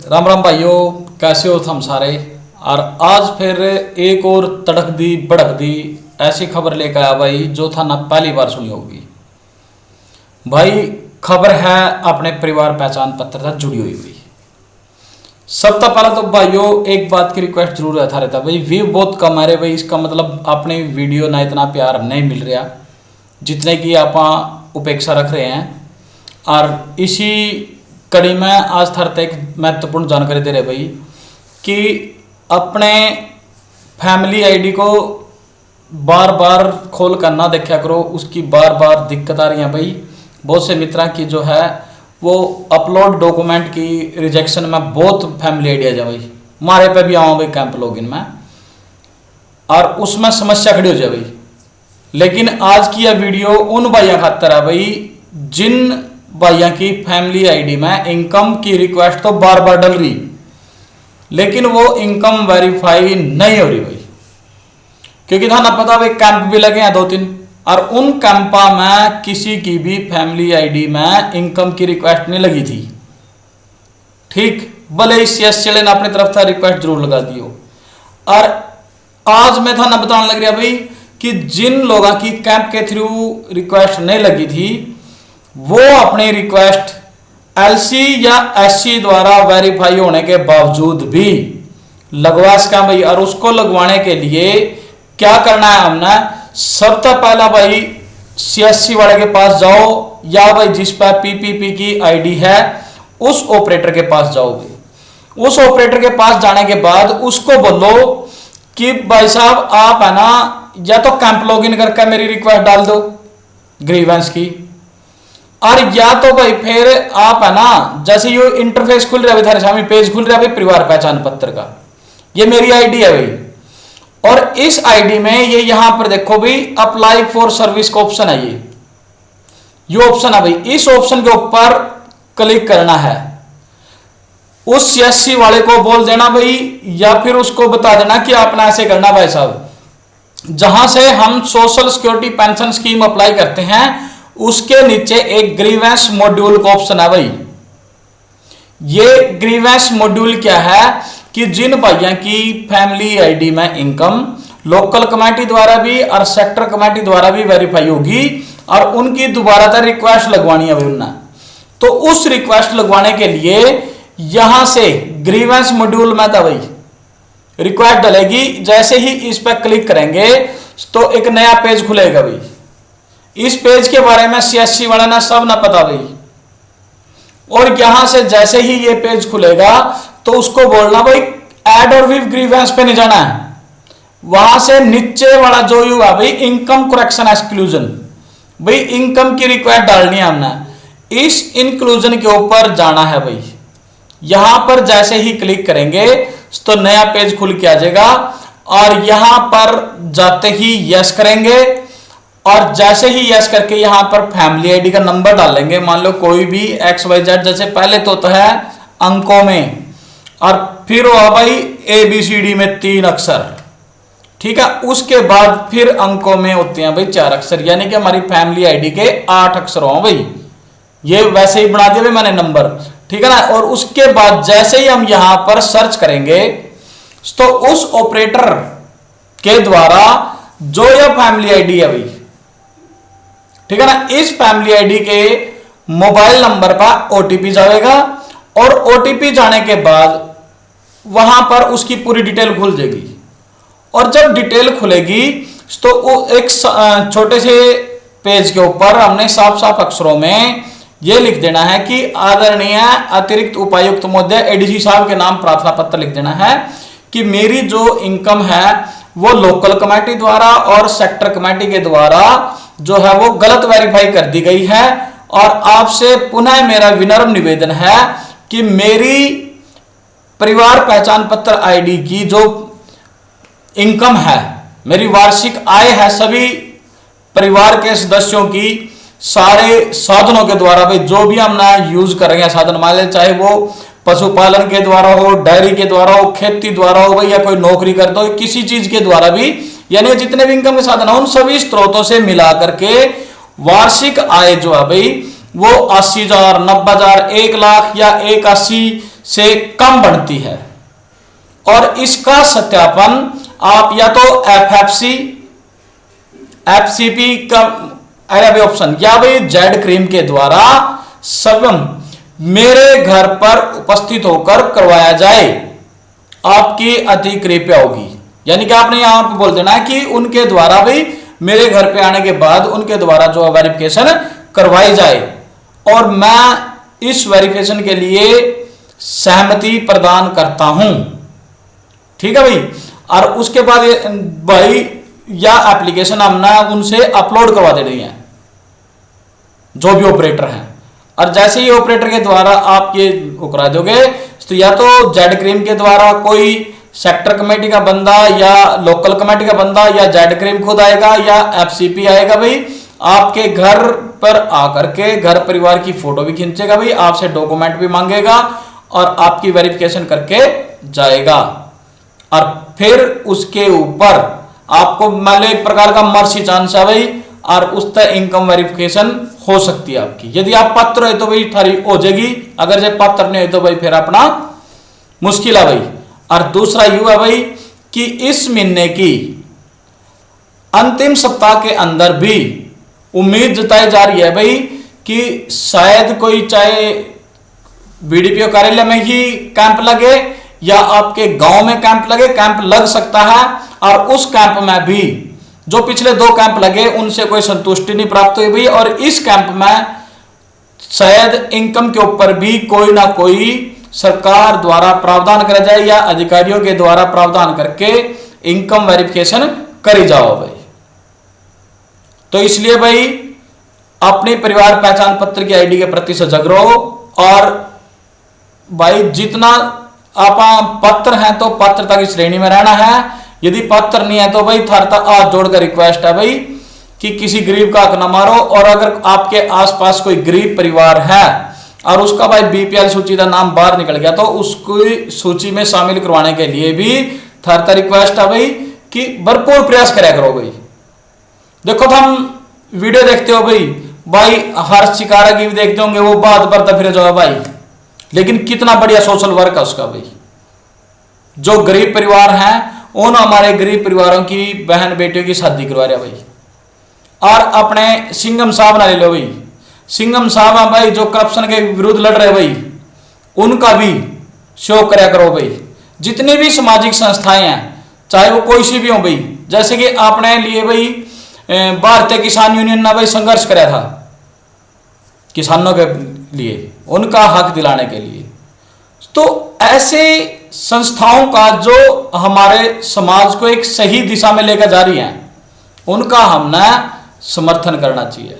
राम राम भाइयों, कैसे हो हम सारे। और आज फिर एक और तड़क दी भड़क दी ऐसी खबर लेकर आया भाई, जो था ना पहली बार सुनी होगी भाई। खबर है अपने परिवार पहचान पत्र से जुड़ी हुई। सबसे पहले तो भाइयों एक बात की रिक्वेस्ट जरूर रहता भाई, व्यू बहुत कम आ रहे भाई। इसका मतलब अपनी वीडियो ना इतना प्यार नहीं मिल रहा जितने की आप उपेक्षा रख रहे हैं। और इसी कड़ी में आज थर एक महत्वपूर्ण जानकारी दे रहे भाई कि अपने फैमिली आईडी को बार बार खोल कर ना देखा करो, उसकी बार बार दिक्कत आ रही है भाई। बहुत से मित्रों की जो है वो अपलोड डॉक्यूमेंट की रिजेक्शन में बहुत फैमिली आईडी आ जाए भाई। हमारे पे भी आओ भाई कैंप लॉगिन में, और उसमें समस्या खड़ी हो जाए भाई। लेकिन आज की यह वीडियो उन भाइयों खातर है भाई जिन भाइयों की फैमिली आईडी में इनकम की रिक्वेस्ट तो बार बार डल रही, लेकिन वो इनकम वेरीफाई नहीं हो रही भाई। क्योंकि था ना पता भाई कैंप भी लगे हैं 2-3, और उन कैंपा में किसी की भी फैमिली आईडी में इनकम की रिक्वेस्ट नहीं लगी थी। ठीक, भले ही सीएसएल ने अपनी तरफ से रिक्वेस्ट जरूर लगा दी हो। और आज मैं था ना बताने लग रहा भाई कि जिन लोगों की कैंप के थ्रू रिक्वेस्ट नहीं लगी थी वो अपनी रिक्वेस्ट एलसी या एससी द्वारा वेरीफाई होने के बावजूद भी लगवा सका भाई। और उसको लगवाने के लिए क्या करना है हमने, सबसे पहला भाई सीएससी वाले के पास जाओ, या भाई जिस पर पीपीपी की आईडी है उस ऑपरेटर के पास जाओ भाई। उस ऑपरेटर के पास जाने के बाद उसको बोलो कि भाई साहब आप है ना या तो कैंप लॉगिन करके मेरी रिक्वेस्ट डाल दो ग्रीवेंस की, और या तो भाई फिर आप है ना जैसे ये इंटरफेस खुल रहा है थारे सामने पेज खुल रहा है भाई परिवार पहचान पत्र का, ये मेरी आईडी है भाई। और इस आईडी में ये यहां पर देखो भाई अप्लाई फॉर सर्विस का ऑप्शन है, ये ऑप्शन है भाई। इस ऑप्शन के ऊपर क्लिक करना है। उस सीएससी वाले को बोल देना भाई, या फिर उसको बता देना कि आपने ऐसे करना भाई साहब, जहां से हम social security pension scheme apply करते हैं उसके नीचे एक ग्रीवेंस मॉड्यूल का ऑप्शन है भाई। ये ग्रीवेंस मॉड्यूल क्या है कि जिन भाइयों की फैमिली आईडी में इनकम लोकल कमेटी द्वारा भी और सेक्टर कमेटी द्वारा भी वेरीफाई होगी और उनकी दोबारा से रिक्वेस्ट लगवानी है भाई उन्हें, तो उस रिक्वेस्ट लगवाने के लिए यहां से ग्रीवेंस मॉड्यूल में था भाई रिक्वेस्ट डलेगी। जैसे ही इस पर क्लिक करेंगे तो एक नया पेज खुलेगा भाई। इस पेज के बारे में सीएससी वाला ना सब ना पता भाई। और यहां से जैसे ही ये पेज खुलेगा तो उसको बोलना भाई ऐड और विव ग्रीवेंस पे नहीं जाना है, वहां से नीचे वाला जो यू है भाई इनकम करेक्शन एक्सक्लूजन, भाई इनकम की रिक्वेस्ट डालनी है हमने। इस इंक्लूजन के ऊपर जाना है भाई। यहां पर जैसे ही क्लिक करेंगे तो नया पेज खुल के आ जाएगा, और यहां पर जाते ही यस करेंगे, और जैसे ही यस करके यहां पर फैमिली आईडी का नंबर डालेंगे, मान लो कोई भी XYZ, जैसे पहले तो होता है अंकों में, और फिर हो भाई ABCD में 3 अक्षर, ठीक है। उसके बाद फिर अंकों में होते हैं भाई 4 अक्षर, यानी कि हमारी फैमिली आईडी के 8 अक्षर हो भाई। ये वैसे ही बना दिया भाई मैंने नंबर, ठीक है ना। और उसके बाद जैसे ही हम यहां पर सर्च करेंगे तो उस ऑपरेटर के द्वारा जो यह फैमिली आईडी है भाई, ठीक है ना, इस फैमिली आईडी के मोबाइल नंबर पर ओटीपी जाएगा, और ओटीपी जाने के बाद वहां पर उसकी पूरी डिटेल खुल जाएगी। और जब डिटेल खुलेगी तो वो एक छोटे से पेज के ऊपर हमने साफ साफ अक्षरों में यह लिख देना है कि आदरणीय अतिरिक्त उपायुक्त महोदय एडीसी साहब के नाम प्रार्थना पत्र लिख देना है कि मेरी जो इनकम है वो लोकल कमेटी द्वारा और सेक्टर कमेटी के द्वारा जो है वो गलत वेरीफाई कर दी गई है, और आपसे पुनः मेरा विनम्र निवेदन है कि मेरी परिवार पहचान पत्र आईडी की जो इनकम है, मेरी वार्षिक आय है सभी परिवार के सदस्यों की सारे साधनों के द्वारा भाई जो भी हम ना यूज कर रहे हैं साधन, मान ले चाहे वो पशुपालन के द्वारा हो, डेयरी के द्वारा हो, खेती द्वारा हो भाई, या कोई नौकरी करता हो, किसी चीज के द्वारा भी, यानी जितने भी इनकम के साधन हो उन सभी स्रोतों से मिला करके वार्षिक आय जो है भाई वो 80,000, 90,000, 1,00,000 या 1,80 से कम बनती है। और इसका सत्यापन आप या तो FFC, FCP का ऑप्शन या भाई जेड क्रीम के द्वारा स्वयं मेरे घर पर उपस्थित होकर करवाया जाए, आपकी अति कृपया होगी। यानी कि आपने यहां पर बोल देना है कि उनके द्वारा भी मेरे घर पे आने के बाद उनके द्वारा जो वेरिफिकेशन करवाई जाए और मैं इस वेरिफिकेशन के लिए सहमति प्रदान करता हूं। ठीक है भाई। और उसके बाद भाई या एप्लीकेशन हमने उनसे अपलोड करवा देनी है जो भी ऑपरेटर हैं। और जैसे ही ऑपरेटर के द्वारा आप ये करा दोगे तो या तो जेड क्रीम के द्वारा कोई सेक्टर कमेटी का बंदा या लोकल कमेटी का बंदा या जेड क्रीम खुद आएगा या FCP आएगा भाई, आपके घर पर आकर के घर परिवार की फोटो भी खींचेगा भाई, आपसे डॉक्यूमेंट भी मांगेगा और आपकी वेरिफिकेशन करके जाएगा। और फिर उसके ऊपर आपको मान लो एक प्रकार का मर्सी चांस है भाई, और उस तक इनकम वेरिफिकेशन हो सकती है आपकी। यदि आप पात्र है तो भाई थारी हो जाएगी, अगर जब पात्र नहीं है तो भाई फिर अपना मुश्किल है भाई। और दूसरा यू है भाई कि इस महीने की अंतिम सप्ताह के अंदर भी उम्मीद जताई जा रही है भाई कि शायद कोई चाहे BDPO कार्यालय में ही कैंप लगे या आपके गांव में कैंप लगे, कैंप लग सकता है। और उस कैंप में भी जो पिछले 2 कैंप लगे उनसे कोई संतुष्टि नहीं प्राप्त हुई भाई, और इस कैंप में शायद इनकम के ऊपर भी कोई ना कोई सरकार द्वारा प्रावधान करा जाए या अधिकारियों के द्वारा प्रावधान करके इनकम वेरिफिकेशन करी जाओ भाई। तो इसलिए भाई अपने परिवार पहचान पत्र की ID के प्रति सजग रहो। और भाई जितना आप पात्र हैं तो पात्रता की श्रेणी में रहना है, यदि पात्र नहीं है तो भाई थारता हाथ जोड़कर रिक्वेस्ट है भाई कि किसी गरीब का हक ना मारो। और अगर आपके आसपास कोई गरीब परिवार है और उसका भाई BPL सूची का नाम बाहर निकल गया तो उसको सूची में शामिल करवाने के लिए भी थारता रिक्वेस्ट है भाई कि भरपूर प्रयास करा करो भाई। देखो तो हम वीडियो देखते हो भाई हर शिकारा की भी देखते होंगे, वो बात बढ़ता फिर जो है भाई, लेकिन कितना बढ़िया सोशल वर्क है उसका भाई। जो गरीब परिवार हैं उन हमारे गरीब परिवारों की बहन बेटियों की शादी करवा रहे भाई। और अपने सिंघम साहब ना ले लो भाई, सिंघम साहब है भाई जो करप्शन के विरुद्ध लड़ रहे भाई, उनका भी शो करा करो भाई। जितनी भी सामाजिक संस्थाएं हैं चाहे वो कोई सी भी हो भाई, जैसे कि आपने लिए भाई भारतीय किसान यूनियन ने भाई संघर्ष कराया था किसानों के लिए, उनका हक दिलाने के लिए। तो ऐसे संस्थाओं का जो हमारे समाज को एक सही दिशा में लेकर जा रही हैं उनका हमने समर्थन करना चाहिए।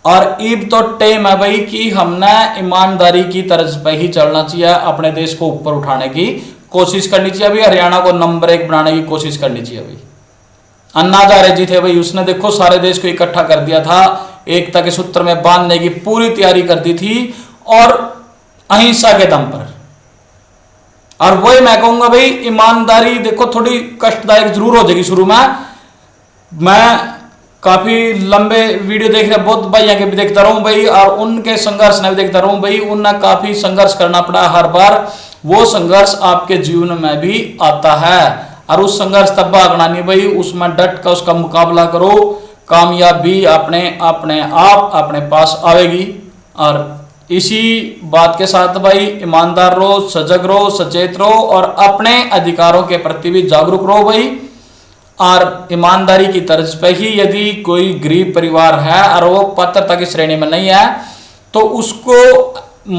और ईब तो टाइम है भाई कि हमने ईमानदारी की तर्ज पर ही चलना चाहिए, अपने देश को ऊपर उठाने की कोशिश करनी चाहिए भाई। हरियाणा को नंबर 1 बनाने की कोशिश करनी चाहिए भाई। अन्ना हजारे जी थे भाई, उसने देखो सारे देश को इकट्ठा कर दिया था, एकता के सूत्र में बांधने की पूरी तैयारी कर दी थी और अहिंसा के दम पर। और वही मैं कहूंगा भाई ईमानदारी देखो थोड़ी कष्टदायक जरूर हो जाएगी शुरू में। मैं काफी लंबे वीडियो देख रहे बहुत भाइयों के भी देखता रहूं भाई, और उनके संघर्ष में भी देखता रहूं भाई, उन्हें काफी संघर्ष करना पड़ा हर बार। वो संघर्ष आपके जीवन में भी आता है और उस संघर्ष तब भागना नहीं भाई, उसमें डट कर उसका मुकाबला करो, कामयाबी अपने आप अपने पास आवेगी। और इसी बात के साथ भाई ईमानदार रहो, सजग रहो, सचेत रहो और अपने अधिकारों के प्रति भी जागरूक रहो भाई। और ईमानदारी की तर्ज पे ही यदि कोई गरीब परिवार है और वो पात्रता की श्रेणी में नहीं है तो उसको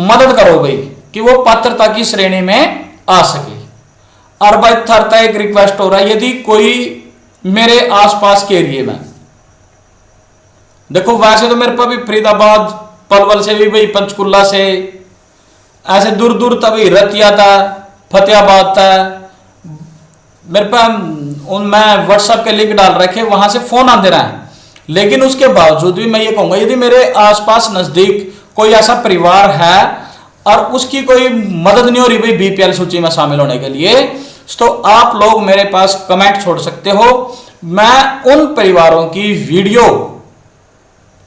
मदद करो भाई कि वो पात्रता की श्रेणी में आ सके। और भाई थरता एक रिक्वेस्ट हो रहा है, यदि कोई मेरे आसपास के एरिए में, देखो वैसे तो मेरे पास भी फरीदाबाद पलवल से भी भाई, पंचकुला से ऐसे दूर दूर तभी रतिया था, फतेहाबाद था, मेरे पास मैं व्हाट्सएप के लिंक डाल रखे, वहां से फोन आते रहे हैं। लेकिन उसके बावजूद भी मैं ये कहूंगा यदि मेरे आसपास नजदीक कोई ऐसा परिवार है और उसकी कोई मदद नहीं हो रही भाई BPL सूची में शामिल होने के लिए, तो आप लोग मेरे पास कमेंट छोड़ सकते हो। मैं उन परिवारों की वीडियो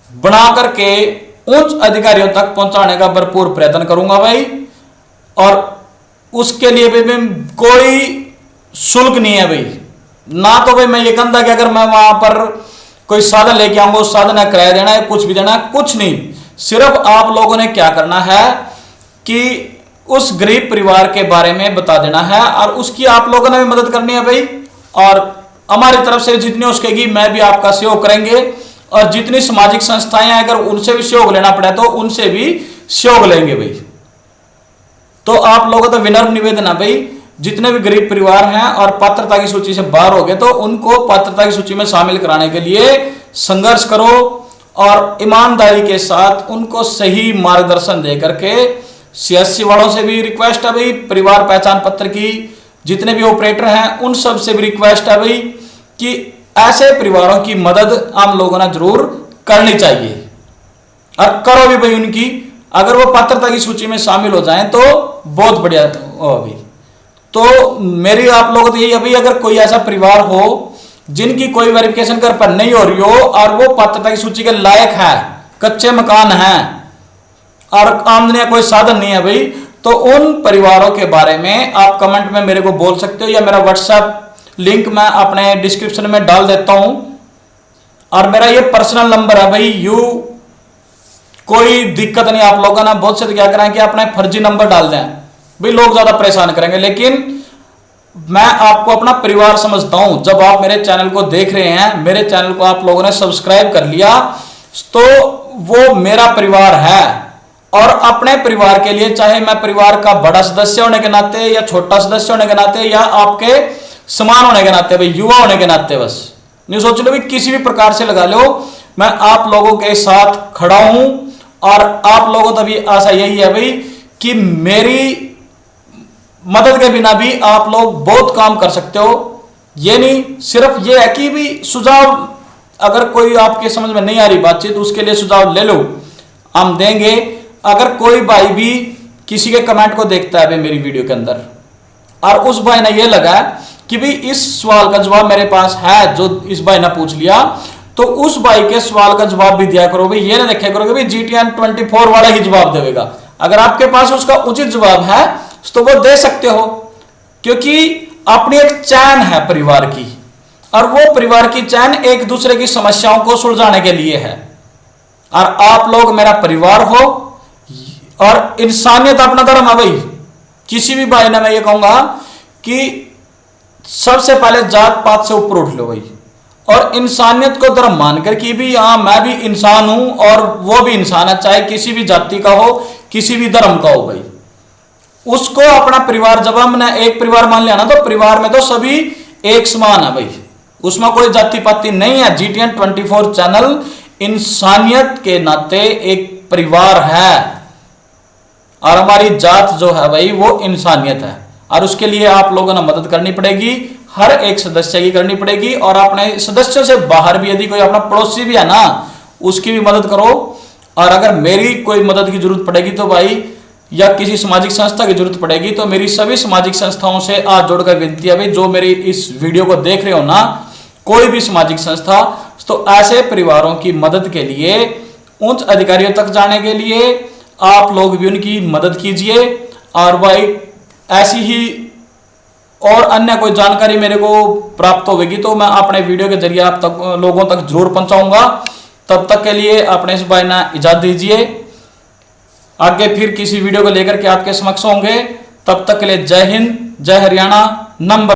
बना करके उच्च अधिकारियों तक पहुंचाने का भरपूर प्रयत्न करूंगा भाई। और उसके लिए भी कोई शुल्क नहीं है भाई। ना तो भाई मैं ये कहता कि अगर मैं वहां पर कोई साधन लेके आऊंगा उस साधन का किराया देना है, कुछ भी देना है, कुछ नहीं। सिर्फ आप लोगों ने क्या करना है कि उस गरीब परिवार के बारे में बता देना है और उसकी आप लोगों ने भी मदद करनी है भाई। और हमारी तरफ से जितनी हो सकेगी मैं भी आपका सहयोग करेंगे। और जितनी सामाजिक संस्थाएं हैं अगर उनसे भी सहयोग लेना पड़े तो उनसे भी सहयोग लेंगे भाई। तो आप लोगों का विनम्र निवेदन है भाई, जितने भी गरीब परिवार हैं और पात्रता की सूची से बाहर हो गए तो उनको पात्रता की सूची में शामिल कराने के लिए संघर्ष करो और ईमानदारी के साथ उनको सही मार्गदर्शन दे करके। सीएससी वालों से भी रिक्वेस्ट है भाई, परिवार पहचान पत्र की जितने भी ऑपरेटर हैं उन सब से भी रिक्वेस्ट है भाई कि ऐसे परिवारों की मदद आम लोगों ने जरूर करनी चाहिए और करो भी भाई उनकी। अगर वो पात्रता की सूची में शामिल हो जाएं तो बहुत बढ़िया हो भाई। तो मेरी आप लोगों को यही अभी, अगर कोई ऐसा परिवार हो जिनकी कोई वेरिफिकेशन कर पर नहीं हो रही हो और वो पात्रता की सूची के लायक है, कच्चे मकान हैं और आमदनी कोई साधन नहीं है भाई, तो उन परिवारों के बारे में आप कमेंट में मेरे को बोल सकते हो या मेरा व्हाट्सएप लिंक मैं अपने डिस्क्रिप्शन में डाल देता हूं। और मेरा ये पर्सनल नंबर है भाई। कोई दिक्कत नहीं आप लोगों ने बहुत से क्या करें कि अपना फर्जी नंबर डाल दें भाई, लोग ज्यादा परेशान करेंगे। लेकिन मैं आपको अपना परिवार समझता हूं। जब आप मेरे चैनल को देख रहे हैं, मेरे चैनल को आप लोगों ने सब्सक्राइब कर लिया तो वो मेरा परिवार है। और अपने परिवार के लिए, चाहे मैं परिवार का बड़ा सदस्य होने के नाते या छोटा सदस्य होने के नाते या आपके समान होने के नाते भाई, युवा होने के नाते, बस नहीं सोच लो भी किसी भी प्रकार से लगा लो, मैं आप लोगों के साथ खड़ा हूं। और आप लोगों तभी आशा यही है भाई कि मेरी मदद के बिना भी आप लोग बहुत काम कर सकते हो। ये नहीं सिर्फ ये है कि भी सुझाव, अगर कोई आपके समझ में नहीं आ रही बातचीत उसके लिए सुझाव ले लो, हम देंगे। अगर कोई भाई भी किसी के कमेंट को देखता है भाई मेरी वीडियो के अंदर और उस भाई ने ये लगा कि भाई इस सवाल का जवाब मेरे पास है जो इस भाई ने पूछ लिया, तो उस भाई के सवाल का जवाब भी दिया करो भाई। ये ना देखा करो कि भाई GTN 24 वाला ही जवाब देगा। अगर आपके पास उसका उचित जवाब है तो वो दे सकते हो, क्योंकि अपनी एक चैन है परिवार की और वो परिवार की चैन एक दूसरे की समस्याओं को सुलझाने के लिए है। और आप लोग मेरा परिवार हो और इंसानियत अपना धर्म है भाई। किसी भी भाई ने मैं ये कहूंगा कि सबसे पहले जात पात से ऊपर उठ लो भाई और इंसानियत को धर्म मानकर कि भी हाँ मैं भी इंसान हूं और वो भी इंसान है, चाहे किसी भी जाति का हो किसी भी धर्म का हो भाई। उसको अपना परिवार, जब हमने एक परिवार मान लिया ना तो परिवार में तो सभी एक समान है भाई, उसमें कोई जाति पाति नहीं है। GTN 24 चैनल इंसानियत के नाते एक परिवार है और हमारी जात जो है भाई वो इंसानियत है। और उसके लिए आप लोगों ने मदद करनी पड़ेगी, हर एक सदस्य की करनी पड़ेगी। और अपने सदस्यों से बाहर भी यदि कोई अपना पड़ोसी भी है ना उसकी भी मदद करो। और अगर मेरी कोई मदद की जरूरत पड़ेगी तो भाई, या किसी सामाजिक संस्था की जरूरत पड़ेगी तो मेरी सभी सामाजिक संस्थाओं से आज जोड़कर विनती है भाई, जो मेरी इस वीडियो को देख रहे हो ना, कोई भी सामाजिक संस्था, तो ऐसे परिवारों की मदद के लिए, उच्च अधिकारियों तक जाने के लिए आप लोग भी उनकी मदद कीजिए। और भाई ऐसी ही और अन्य कोई जानकारी मेरे को प्राप्त होगी तो मैं अपने वीडियो के जरिए आप तक लोगों तक जरूर पहुंचाऊंगा। तब तक के लिए अपने इस भाई ने इजाजत दीजिए। आगे फिर किसी वीडियो को लेकर के आपके समक्ष होंगे। तब तक के लिए जय हिंद, जय हरियाणा। नंबर